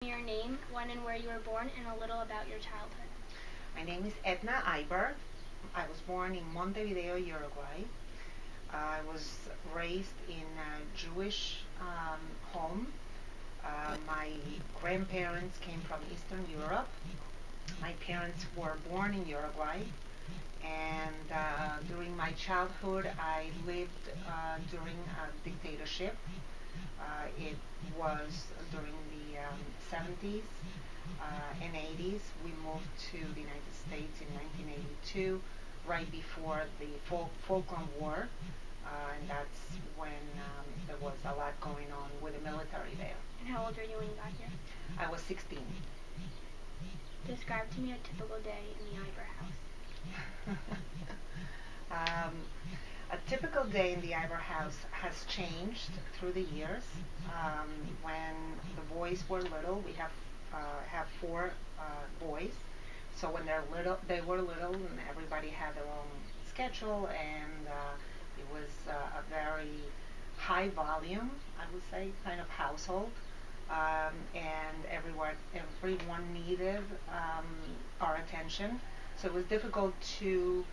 Your name, when and where you were born, and a little about your childhood. My name is Edna E. I was born in Montevideo, Uruguay. I was raised in a Jewish home. My grandparents came from Eastern Europe. My parents were born in Uruguay. And during my childhood, I lived during a dictatorship. It was during the 70s and 80s. We moved to the United States in 1982, right before the Falkland War, and that's when there was a lot going on with the military there. And how old were you when you got here? I was 16. Describe to me a typical day in the Iber house. um, a typical day in the Ivor house has changed through the years. When the boys were little, we have four boys. So when they were little, and everybody had their own schedule, and it was a very high volume, I would say, kind of household. And everyone needed our attention. So it was difficult to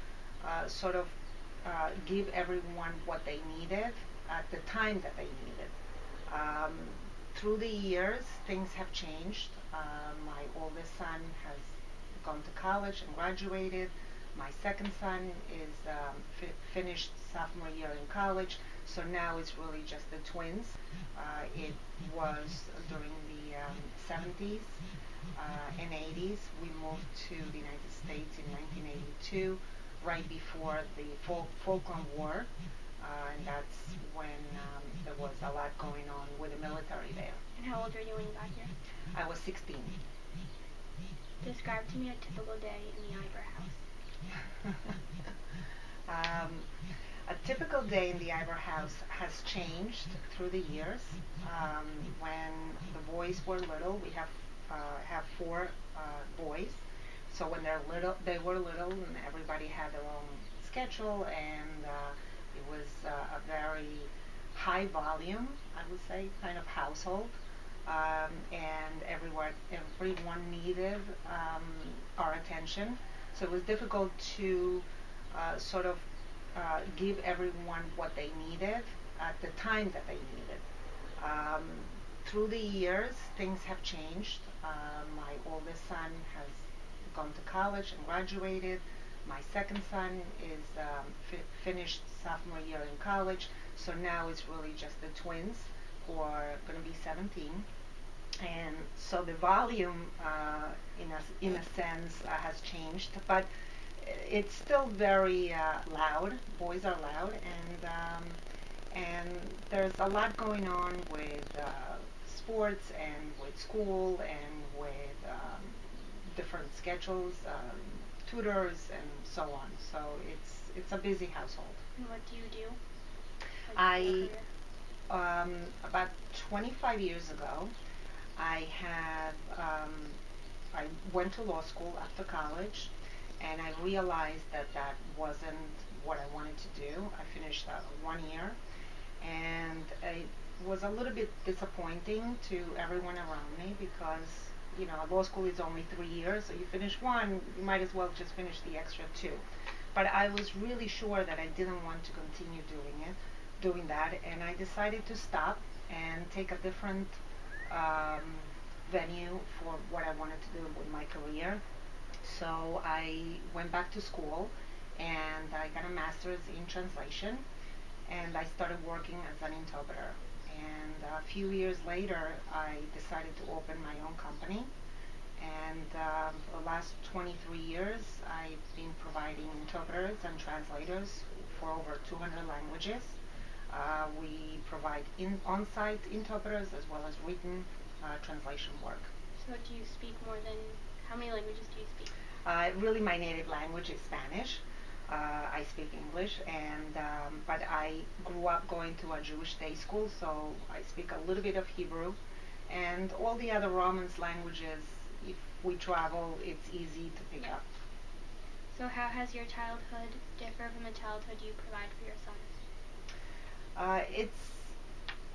sort of give everyone what they needed at the time that they needed. Um, Through the years, things have changed. My oldest son has gone to college and graduated. My second son is finished sophomore year in college, so now it's really just the twins. It was during the 70s and 80s. We moved to the United States in 1982, right before the Falkland War, and that's when there was a lot going on with the military there. And how old were you when you got here? I was 16. Describe to me a typical day in the Iber house. A typical day in the Ivor house has changed through the years. When the boys were little, we have four boys. So when they were little, and everybody had their own schedule, and it was a very high volume, I would say, kind of household. And everyone needed our attention. So it was difficult to sort of give everyone what they needed at the time that they needed. Um, Through the years, things have changed. My oldest son has gone to college and graduated. My second son is finished sophomore year in college, so now it's really just the twins who are going to be 17. And so the volume, in a sense, has changed, but it's still very loud. Boys are loud, and there's a lot going on with sports and with school and with different schedules, tutors, and so on. So it's a busy household. And what do you do? I About 25 years ago, I had I went to law school after college, and I realized that that wasn't what I wanted to do. I finished 1 year, and it was a little bit disappointing to everyone around me because law school is only 3 years, so you finish one, you might as well just finish the extra two. But I was really sure that I didn't want to continue doing that, and I decided to stop and take a different um, venue for what I wanted to do with my career. So I went back to school and I got a master's in translation, and I started working as an interpreter. And a few years later, I decided to open my own company. And for the last 23 years, I've been providing interpreters and translators for over 200 languages. We provide on-site interpreters as well as written translation work. So do you speak more than, how many languages do you speak? Really, my native language is Spanish. I speak English, but I grew up going to a Jewish day school, so I speak a little bit of Hebrew, and all the other Romance languages. If we travel, it's easy to pick up. So how has your childhood differed from the childhood you provide for your sons? It's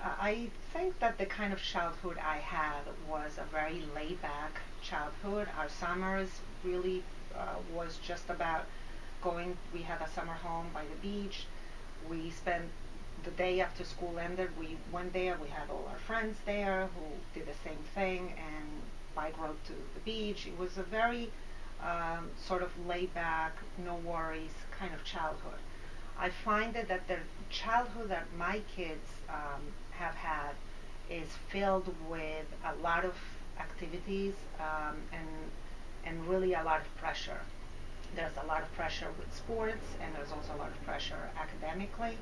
I think that the kind of childhood I had was a very laid-back childhood. Our summers really was just about going. We had a summer home by the beach. We spent the day after school ended. We went there. We had all our friends there who did the same thing and bike rode to the beach. It was a very sort of laid-back, no worries kind of childhood. I find that the childhood that my kids have had is filled with a lot of activities and really a lot of pressure. There's a lot of pressure with sports, and there's also a lot of pressure academically.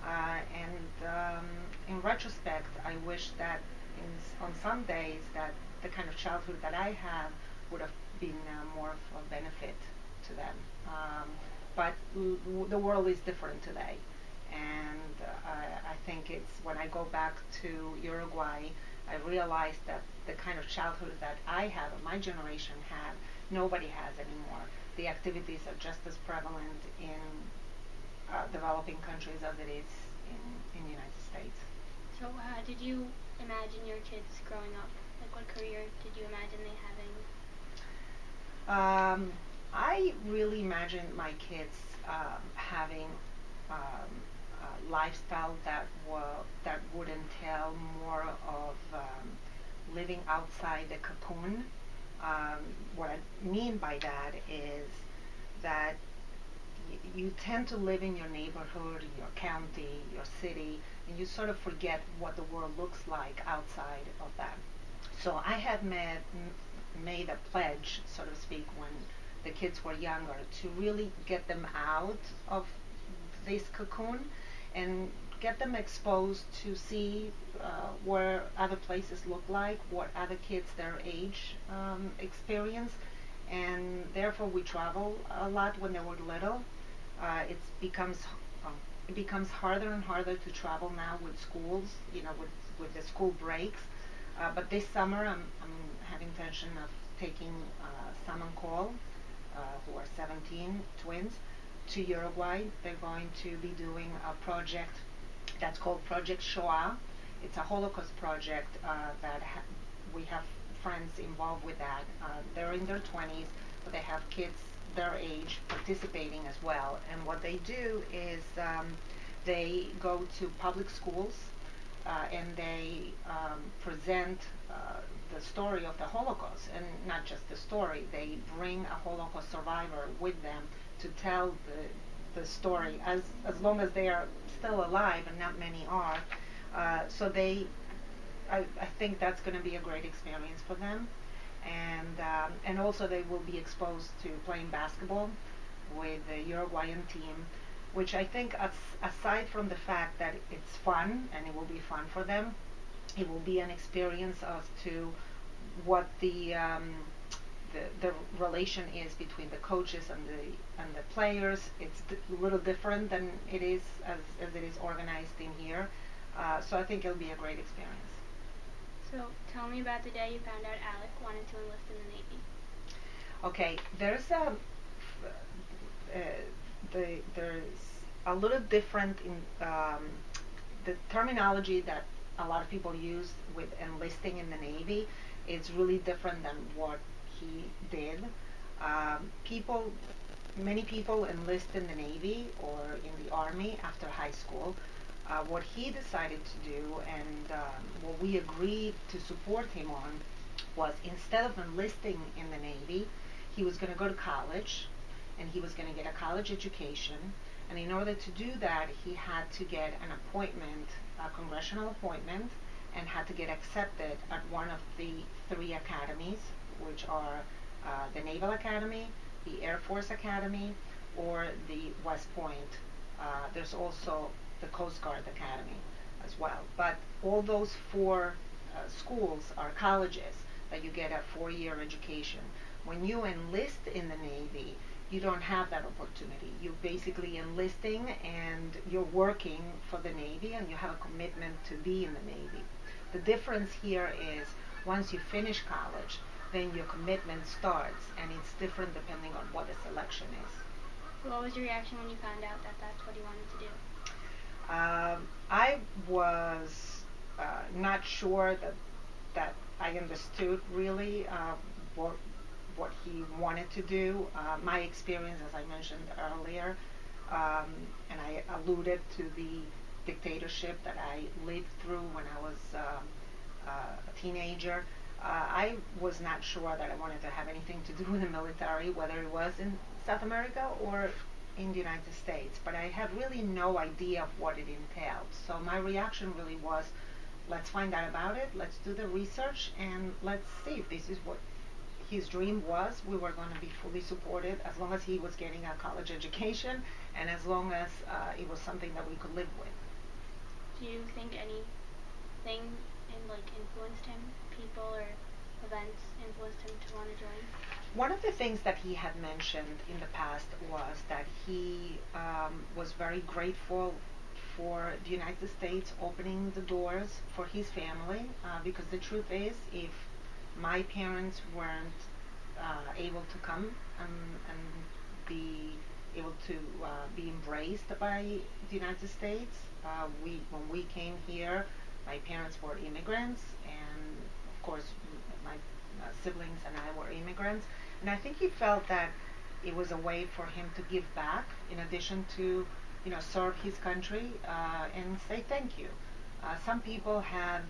And in retrospect, I wish that on some days that the kind of childhood that I had would have been more of a benefit to them. But the world is different today, and I think it's when I go back to Uruguay, I realized that the kind of childhood that I had or my generation had, nobody has anymore. The activities are just as prevalent in developing countries as it is in the United States. So how did you imagine your kids growing up? Like what career did you imagine they having? I really imagined my kids having a lifestyle that would entail more of living outside the cocoon. What I mean by that is that you tend to live in your neighborhood, your county, your city, and you sort of forget what the world looks like outside of that. So I had made a pledge, so to speak, when the kids were younger, to really get them out of this cocoon and get them exposed to see where other places look like, what other kids their age experience, and therefore we travel a lot when they were little. It becomes it becomes harder and harder to travel now with schools, with the school breaks. But this summer, I'm having intention of taking Sam and Cole, who are 17 twins, to Uruguay. They're going to be doing a project that's called Project Shoah. It's a Holocaust project we have friends involved with that. They're in their 20s, but they have kids their age participating as well. And what they do is they go to public schools and they present the story of the Holocaust, and not just the story. They bring a Holocaust survivor with them to tell the story as long as they are still alive, and not many are. So I think that's going to be a great experience for them, and also they will be exposed to playing basketball with the Uruguayan team, which I think, aside from the fact that it's fun and it will be fun for them, it will be an experience as to what the relation is between the coaches and the players. It's a little different than it is as it is organized in here. So I think it'll be a great experience. So tell me about the day you found out Alec wanted to enlist in the Navy. Okay, there's a little different in the terminology that a lot of people use with enlisting in the Navy. Is really different than what he did. Many people enlist in the Navy or in the Army after high school. What he decided to do, and what we agreed to support him on, was instead of enlisting in the Navy, he was going to go to college, and he was going to get a college education. And in order to do that, he had to get an appointment, a congressional appointment, and had to get accepted at one of the three academies, which are the Naval Academy, the Air Force Academy, or the West Point. There's also the Coast Guard Academy as well. But all those four schools are colleges that you get a 4-year education. When you enlist in the Navy, you don't have that opportunity. You're basically enlisting and you're working for the Navy, and you have a commitment to be in the Navy. The difference here is once you finish college, then your commitment starts, and it's different depending on what the selection is. What was your reaction when you found out that that's what he wanted to do? I was not sure that I understood really what what he wanted to do. My experience, as I mentioned earlier, and I alluded to the dictatorship that I lived through when I was a teenager. I was not sure that I wanted to have anything to do with the military, whether it was in South America or in the United States. But I had really no idea of what it entailed. So my reaction really was, let's find out about it, let's do the research, and let's see if this is what his dream was. We were going to be fully supported as long as he was getting a college education and as long as it was something that we could live with. Do you think anything influenced him? People or events influenced him to want to join? One of the things that he had mentioned in the past was that he was very grateful for the United States opening the doors for his family, because the truth is, if my parents weren't able to come and be able to be embraced by the United States. When we came here, my parents were immigrants, and of course, my siblings and I were immigrants. And I think he felt that it was a way for him to give back, in addition to, serve his country and say thank you. Some people had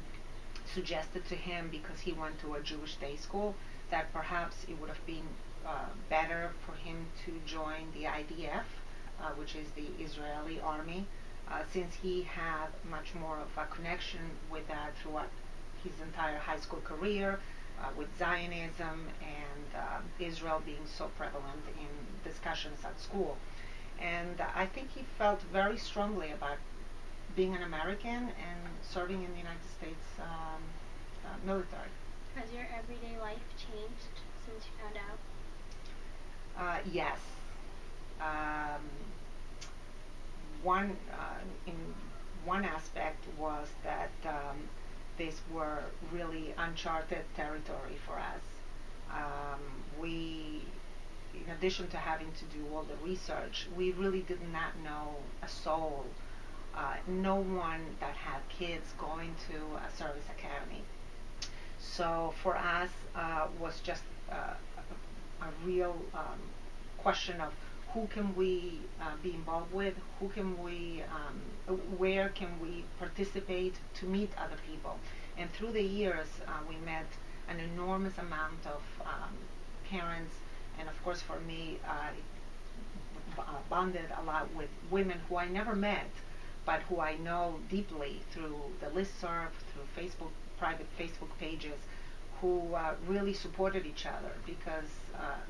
suggested to him, because he went to a Jewish day school, that perhaps it would have been better for him to join the IDF, which is the Israeli army, since he had much more of a connection with that throughout his entire high school career, with Zionism and Israel being so prevalent in discussions at school. And I think he felt very strongly about being an American and serving in the United States military. Has your everyday life changed since you found out? Yes. Um, one in one aspect was that these were really uncharted territory for us. We, in addition to having to do all the research, we really did not know a soul, no one that had kids going to a service academy. So for us, was just a real question of who can we be involved with, who can we, where can we participate to meet other people. And through the years, we met an enormous amount of parents, and of course for me, bonded a lot with women who I never met, but who I know deeply through the listserv, through Facebook, private Facebook pages, who really supported each other, because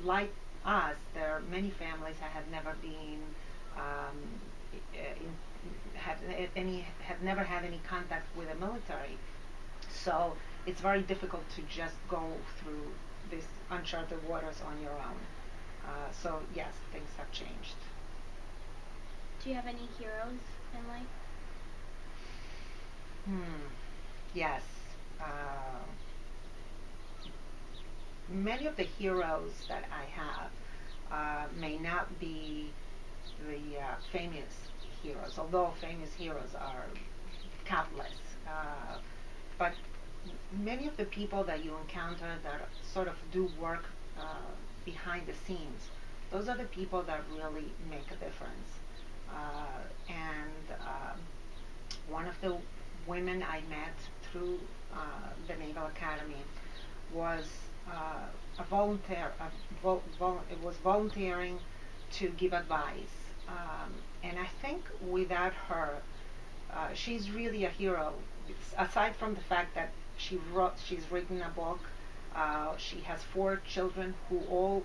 like us, there are many families that have never been have never had any contact with the military. So it's very difficult to just go through these uncharted waters on your own. So yes, things have changed. Do you have any heroes in life? Yes. Many of the heroes that I have may not be the famous heroes, although famous heroes are countless. But many of the people that you encounter that sort of do work behind the scenes, those are the people that really make a difference. And one of the women I met through the Naval Academy was a volunteer. It was volunteering to give advice, and I think without her, she's really a hero. Aside from the fact that she's written a book. She has 4 children who all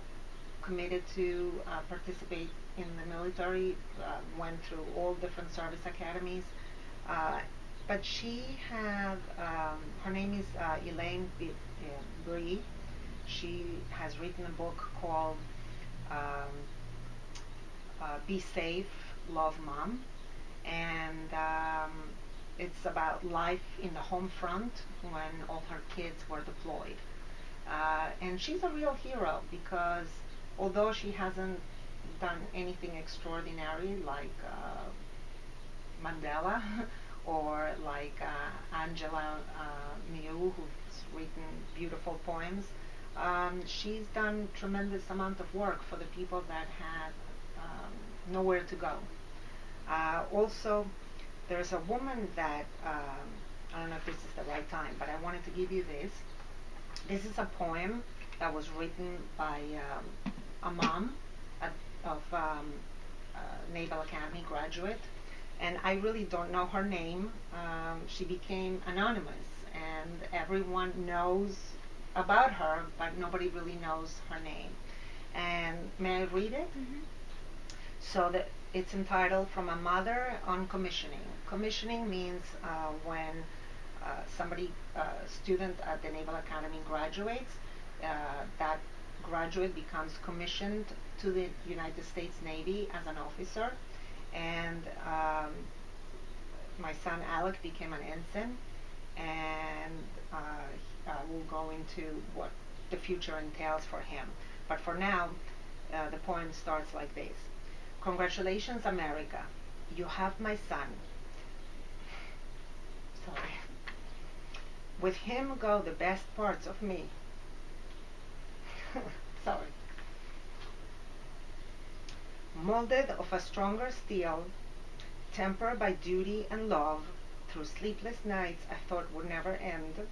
committed to participate in the military, went through all different service academies. But she had, her name is Elaine Bree. She has written a book called Be Safe, Love Mom. And it's about life in the home front when all her kids were deployed. And she's a real hero because although she hasn't done anything extraordinary like Mandela or like Angela Miu, who's written beautiful poems. She's done tremendous amount of work for the people that had nowhere to go. Also, there's a woman that I don't know if this is the right time, but I wanted to give you this. This is a poem that was written by a mom at, of Naval Academy graduate, and I really don't know her name. She became anonymous, and everyone knows about her, but nobody really knows her name. And may I read it? Mm-hmm. So that it's entitled "From a Mother on Commissioning." Commissioning means when somebody, student at the Naval Academy graduates, that graduate becomes commissioned to the United States Navy as an officer, and my son Alec became an ensign, and we'll go into what the future entails for him. But for now, the poem starts like this. Congratulations, America. You have my son. Sorry. With him go the best parts of me. Sorry. Molded of a stronger steel, tempered by duty and love, through sleepless nights I thought would never end,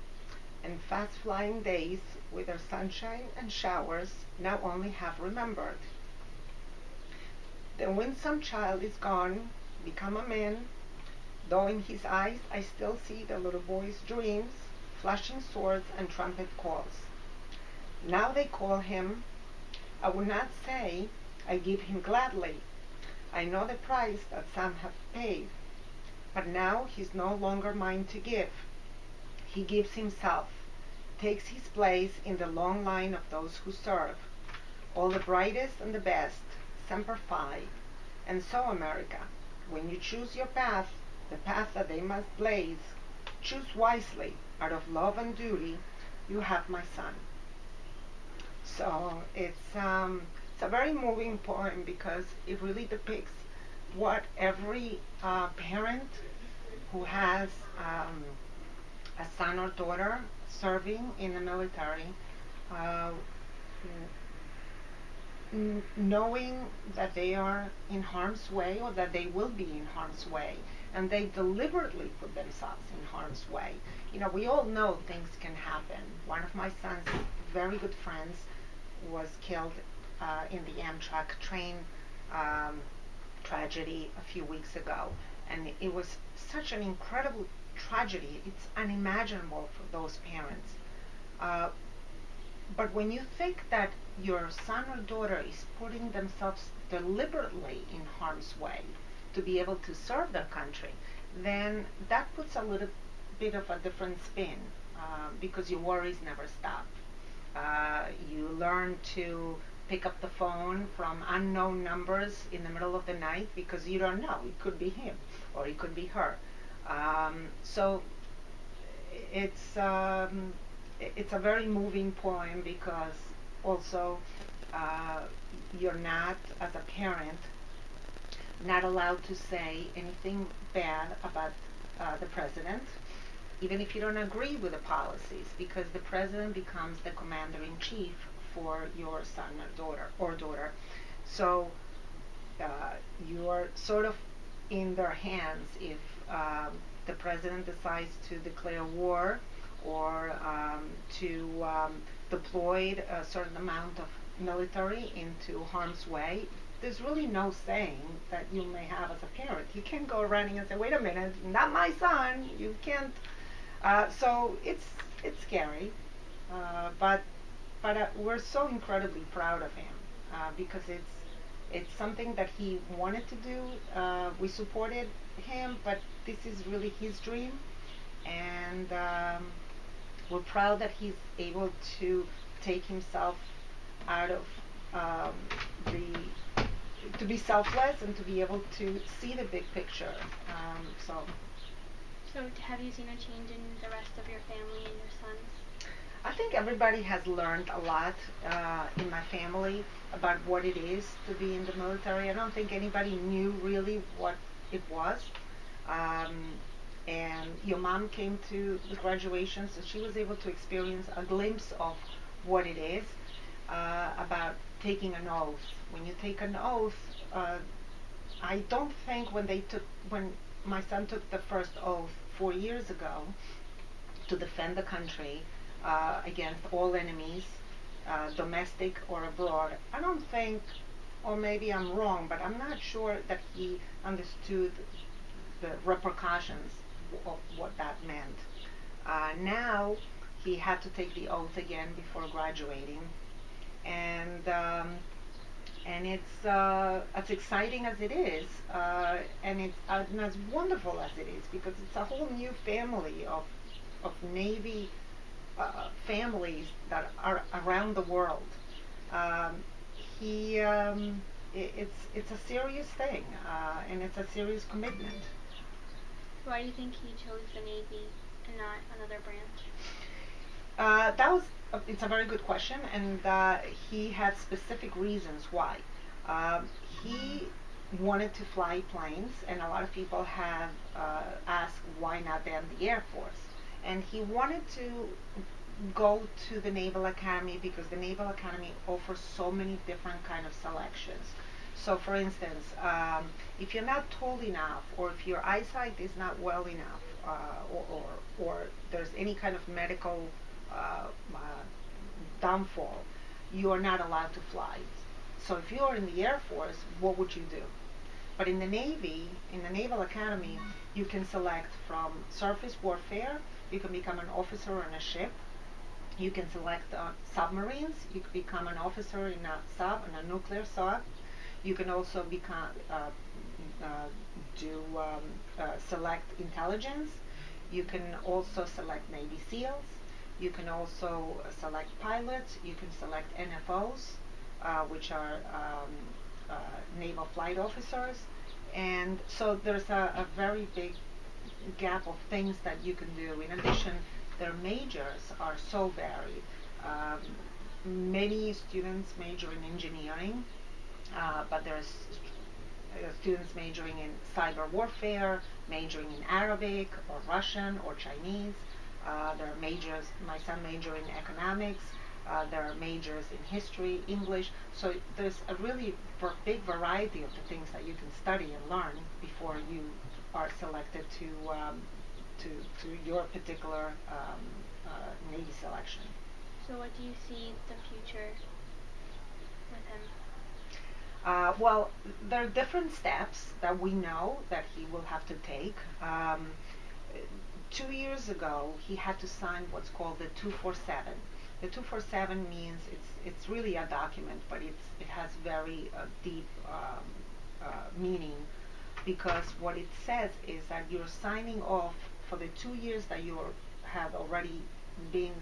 and fast-flying days with their sunshine and showers now only have remembered. The winsome child is gone, become a man, though in his eyes I still see the little boy's dreams, flashing swords and trumpet calls. Now they call him, I would not say I give him gladly. I know the price that some have paid, but now he's no longer mine to give. He gives himself, takes his place in the long line of those who serve, all the brightest and the best, semper fi. And so, America, when you choose your path, the path that they must blaze, choose wisely, out of love and duty. You have my son. So it's a very moving poem because it really depicts what every parent who has a son or daughter serving in the military, knowing that they are in harm's way or that they will be in harm's way, and they deliberately put themselves in harm's way. You know, we all know things can happen. One of my son's very good friends was killed in the Amtrak train tragedy a few weeks ago, and it was such an incredible tragedy. It's unimaginable for those parents. But when you think that your son or daughter is putting themselves deliberately in harm's way to be able to serve their country, then that puts a little bit of a different spin, because your worries never stop. You learn to pick up the phone from unknown numbers in the middle of the night because you don't know. It could be him or it could be her. So it's a very moving poem because also you're not, as a parent, not allowed to say anything bad about the president, even if you don't agree with the policies, because the president becomes the commander-in-chief for your son or daughter. So you're sort of in their hands if the president decides to declare war or to deploy a certain amount of military into harm's way. There's really no saying that you may have as a parent. You can't go running and say, wait a minute, not my son, you can't. So it's scary, but we're so incredibly proud of him because it's something that he wanted to do. We supported him, but this is really his dream, and we're proud that he's able to take himself out of to be selfless and to be able to see the big picture. So have you seen a change in the rest of your family and your sons? I think everybody has learned a lot in my family about what it is to be in the military. I don't think anybody knew really what it was. and your mom came to the graduation, so she was able to experience a glimpse of what it is about taking an oath. When you take an oath, I don't think when my son took the first oath 4 years ago to defend the country against all enemies, domestic or abroad, I don't think, or maybe I'm wrong, but I'm not sure that he understood the repercussions of what that meant. Now he had to take the oath again before graduating, and it's as exciting as it is, and it's and as wonderful as it is, because it's a whole new family of Navy families that are around the world. Um, it's a serious thing, and it's a serious commitment. Why do you think he chose the Navy and not another branch? That was it's a very good question, and he had specific reasons why. Um, he wanted to fly planes, and a lot of people have asked why not then the Air Force. And he wanted to go to the Naval Academy because the Naval Academy offers so many different kind of selections. So, for instance, if you're not tall enough, or if your eyesight is not well enough, or there's any kind of medical downfall, you are not allowed to fly. So, if you're in the Air Force, what would you do? But in the Navy, in the Naval Academy, you can select from surface warfare. You can become an officer on a ship. You can select submarines. You can become an officer in a sub, in a nuclear sub. You can also become select intelligence. You can also select Navy SEALs. You can also select pilots. You can select NFOs, which are naval flight officers. And so there's a very big gap of things that you can do. In addition, their majors are so varied. Many students major in engineering, but there's students majoring in cyber warfare, majoring in Arabic or Russian or Chinese. There are majors, my son majoring in economics. There are majors in history, English. So there's a really big variety of the things that you can study and learn before you are selected to your particular Navy selection. So what do you see the future with him? Well, there are different steps that we know that he will have to take. 2 years ago, he had to sign what's called the 247. The 247 means it's really a document, but it has very deep meaning, because what it says is that you're signing off for the 2 years that you have already been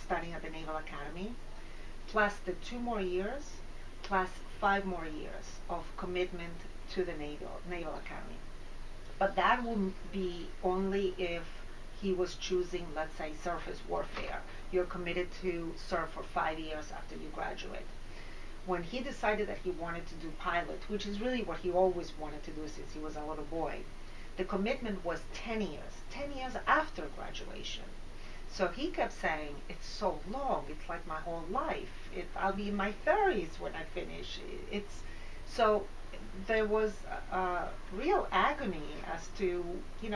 studying at the Naval Academy, plus the 2 more years, plus 5 more years of commitment to the Naval Academy. But that would be only if he was choosing, let's say, surface warfare. You're committed to serve for 5 years after you graduate. When he decided that he wanted to do pilot, which is really what he always wanted to do since he was a little boy, the commitment was 10 years, 10 years after graduation. So he kept saying, it's so long, it's like my whole life. I'll be in my 30s when I finish. So there was a real agony as to, he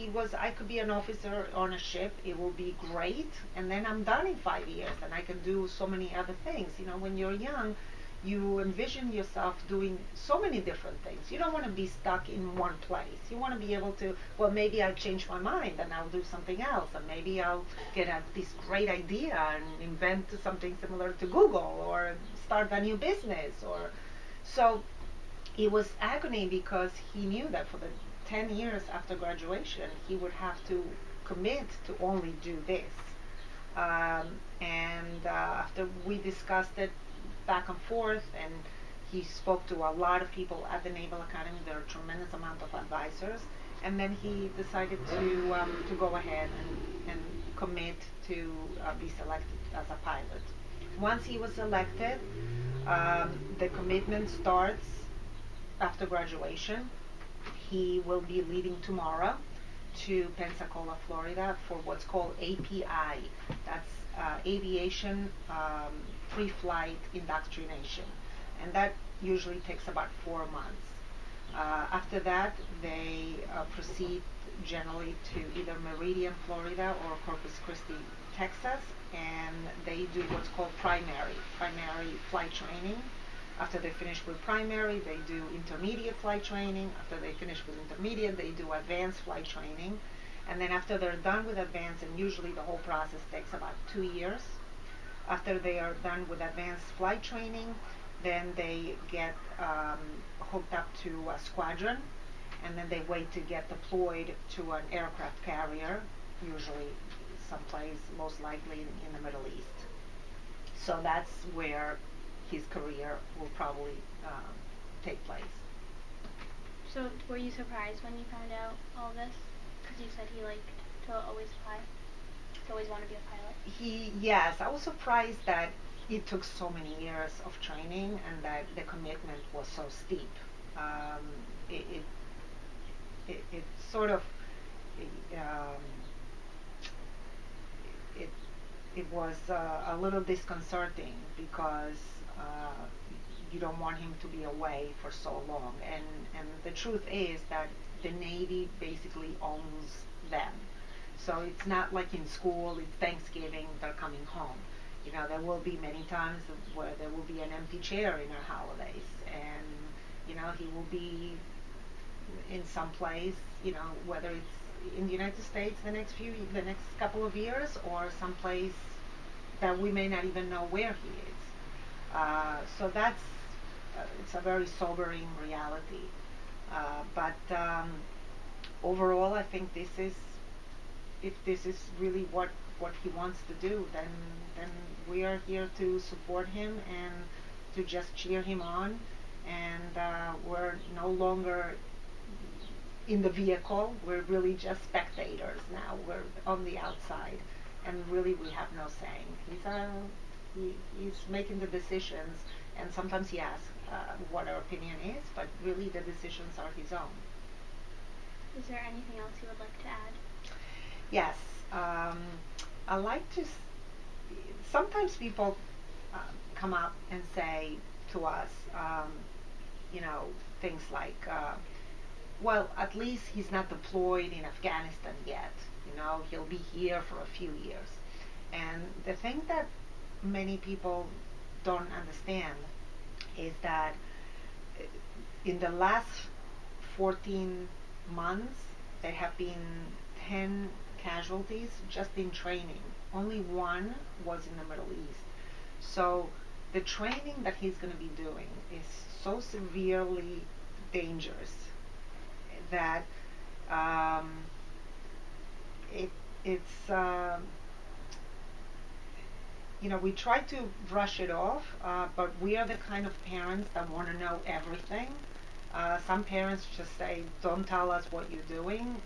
was, I could be an officer on a ship, it will be great, and then I'm done in 5 years and I can do so many other things. When you're young, you envision yourself doing so many different things. You don't want to be stuck in one place. You want to be able to, well, maybe I'll change my mind and I'll do something else, and maybe I'll get this great idea and invent something similar to Google, or start a new business. So it was agony, because he knew that for the 10 years after graduation, he would have to commit to only do this. After we discussed it back and forth, and he spoke to a lot of people at the Naval Academy, there are a tremendous amount of advisors, and then he decided to go ahead and commit to be selected as a pilot. Once he was selected, the commitment starts after graduation. He will be leaving tomorrow to Pensacola, Florida for what's called API. That's Aviation Pre-Flight Indoctrination. And that usually takes about 4 months. After that, they proceed generally to either Meridian, Florida, or Corpus Christi, Texas, and they do what's called primary flight training. After they finish with primary, they do intermediate flight training. After they finish with intermediate, they do advanced flight training. And then after they're done with advanced, and usually the whole process takes about 2 years, after they are done with advanced flight training, then they get hooked up to a squadron, and then they wait to get deployed to an aircraft carrier, usually someplace most likely in the Middle East. So that's where his career will probably take place. So were you surprised when you found out all this? Because you said he liked to always fly, to always want to be a pilot. Yes, I was surprised that it took so many years of training and that the commitment was so steep. It sort of um, it was a little disconcerting because you don't want him to be away for so long. And the truth is that the Navy basically owns them. So it's not like in school, it's Thanksgiving, they're coming home. You know, there will be many times where there will be an empty chair in our holidays, and you know, he will be in some place, you know, whether it's in the United States the next couple of years, or someplace that we may not even know where he is. So that's it's a very sobering reality. But overall, I think if this is really what he wants to do, then we are here to support him and to just cheer him on. And we're no longer in the vehicle. We're really just spectators now. We're on the outside, and really we have no saying. He's making the decisions, and sometimes he asks what our opinion is, but really the decisions are his own. Is there anything else you would like to add? Yes, I like to. Sometimes people come up and say to us, you know, things like, well, at least he's not deployed in Afghanistan yet. You know, he'll be here for a few years. And the thing that many people don't understand is that in the last 14 months, there have been 10 casualties just in training. Only one was in the Middle East. So the training that he's going to be doing is so severely dangerous that it's you know, we try to brush it off, but we are the kind of parents that want to know everything. Some parents just say, don't tell us what you're doing.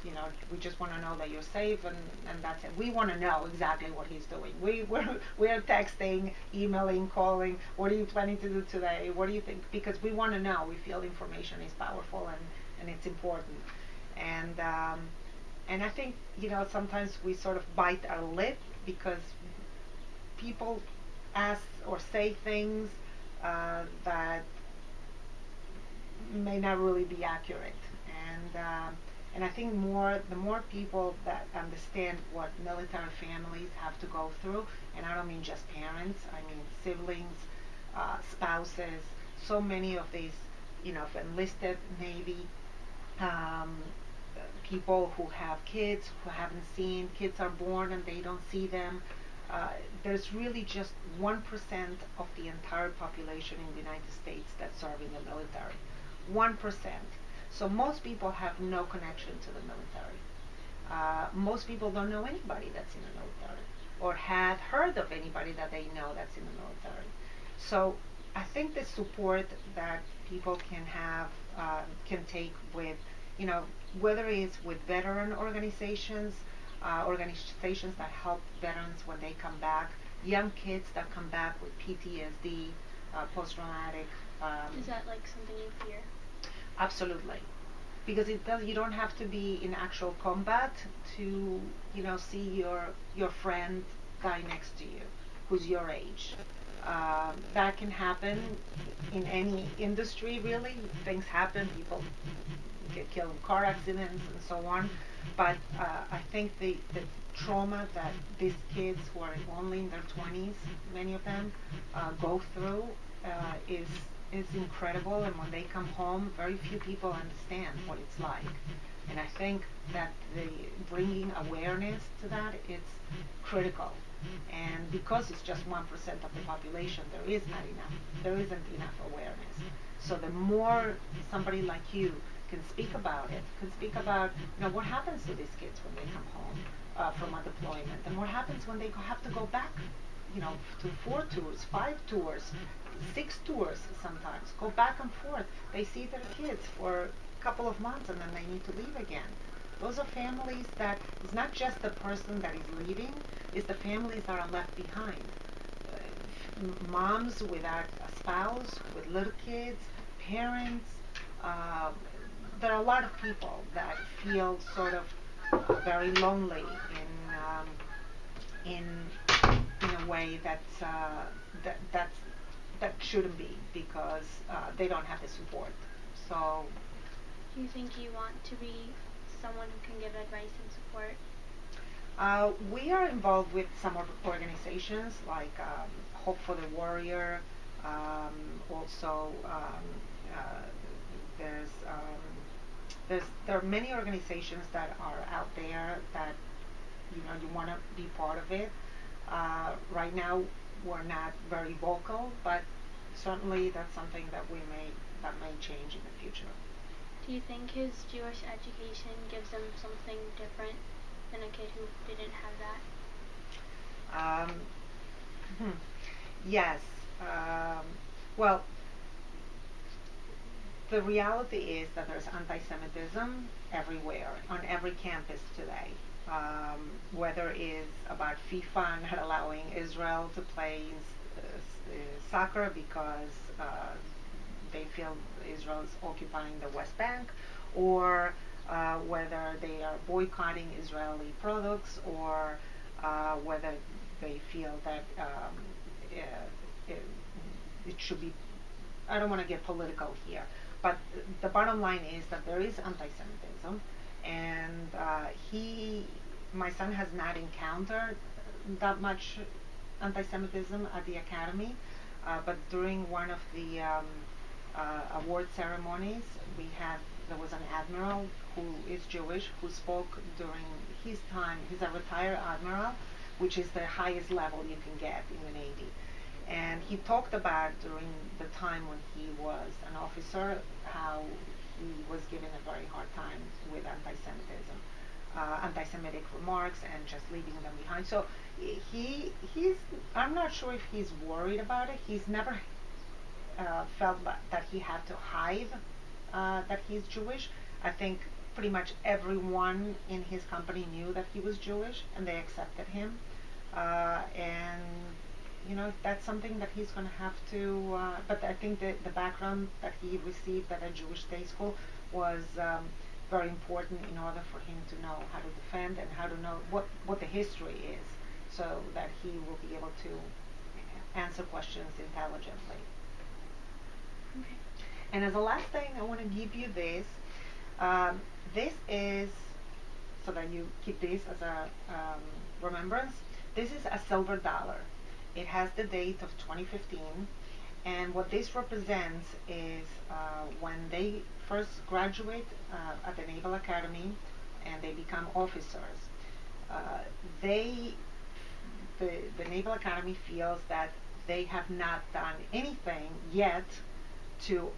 You know, we just want to know that you're safe, and that's it. We want to know exactly what he's doing. We're texting, emailing, calling. What are you planning to do today? What do you think? Because we want to know. We feel information is powerful and it's important. And I think, you know, sometimes we sort of bite our lip because people ask or say things that may not really be accurate, and I think the more people that understand what military families have to go through, and I don't mean just parents, I mean siblings, spouses, so many of these, you know, enlisted Navy people who have kids who haven't seen, kids are born and they don't see them. There's really just 1% of the entire population in the United States that's serving the military. 1%. So most people have no connection to the military. Most people don't know anybody that's in the military, or have heard of anybody that they know that's in the military. So I think the support that people can have, can take with, you know, whether it's with veteran organizations, organizations that help veterans when they come back, young kids that come back with PTSD, post-traumatic. Is that like something you fear? Absolutely. because it does. You don't have to be in actual combat to, see your friend die next to you, who's your age. That can happen in any industry, really. Things happen. People get killed in car accidents and so on. But I think the trauma that these kids who are only in their 20s, many of them, go through is incredible. And when they come home, very few people understand what it's like. And I think that the bringing awareness to that is critical. And because it's just 1% of the population, there isn't enough awareness. So the more somebody like you can speak about it, can speak about, what happens to these kids when they come home from a deployment, and what happens when they have to go back, to 4 tours, 5 tours, 6 tours sometimes, go back and forth. They see their kids for a couple of months and then they need to leave again. Those are families that, it's not just the person that is leaving, it's the families that are left behind. Moms without a spouse, with little kids, parents. There are a lot of people that feel sort of very lonely in a way that shouldn't be, because they don't have the support. So. Do you think you want to be someone who can give advice and support? We are involved with some organizations like Hope for the Warrior. Also, there are many organizations that are out there that you want to be part of it. Right now, we're not very vocal, but certainly that's something that may change in the future. Do you think his Jewish education gives him something different than a kid who didn't have that? Yes. Well, the reality is that there's anti-Semitism everywhere, on every campus today. Whether it's about FIFA not allowing Israel to play soccer because they feel Israel is occupying the West Bank, or whether they are boycotting Israeli products, or whether they feel that it should be. I don't want to get political here, but the bottom line is that there is anti-Semitism, and my son has not encountered that much anti-Semitism at the academy, but during one of the award ceremonies, there was an admiral who is Jewish who spoke during his time. He's a retired admiral, which is the highest level you can get in the Navy. And he talked about during the time when he was an officer how he was given a very hard time with anti-Semitism, anti-Semitic remarks, and just leaving them behind. So I'm not sure if he's worried about it. He's never felt that he had to hide that he's Jewish. I think pretty much everyone in his company knew that he was Jewish, and they accepted him. And that's something that he's going to have to. But I think that the background that he received at a Jewish day school was very important in order for him to know how to defend and how to know what the history is, so that he will be able to answer questions intelligently. Okay. And as a last thing, I want to give you this. This is, so that you keep this as a remembrance. This is a silver dollar. It has the date of 2015, and what this represents is when they first graduate at the Naval Academy and they become officers. The Naval Academy feels that they have not done anything yet to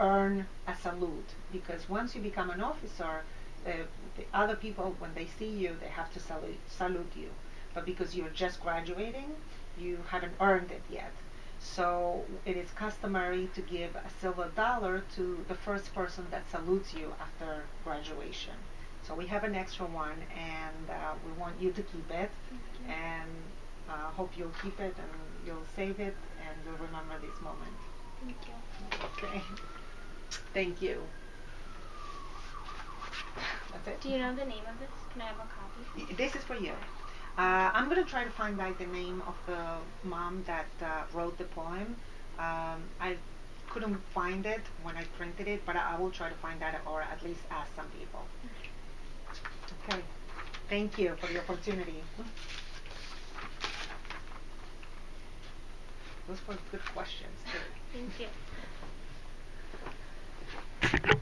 earn a salute, because once you become an officer, the other people, when they see you, they have to salute you. But because you're just graduating, you haven't earned it yet. So it is customary to give a silver dollar to the first person that salutes you after graduation. So we have an extra one, and we want you to keep it, and hope you'll keep it and you'll save it and you'll remember this moment. Thank you. Okay. Thank you. That's it. Do you know the name of this? Can I have a copy? This is for you. I'm gonna try to find out the name of the mom that wrote the poem. I couldn't find it when I printed it, but I will try to find that, or at least ask some people. Okay. Thank you for the opportunity. Those were good questions too. Thank you.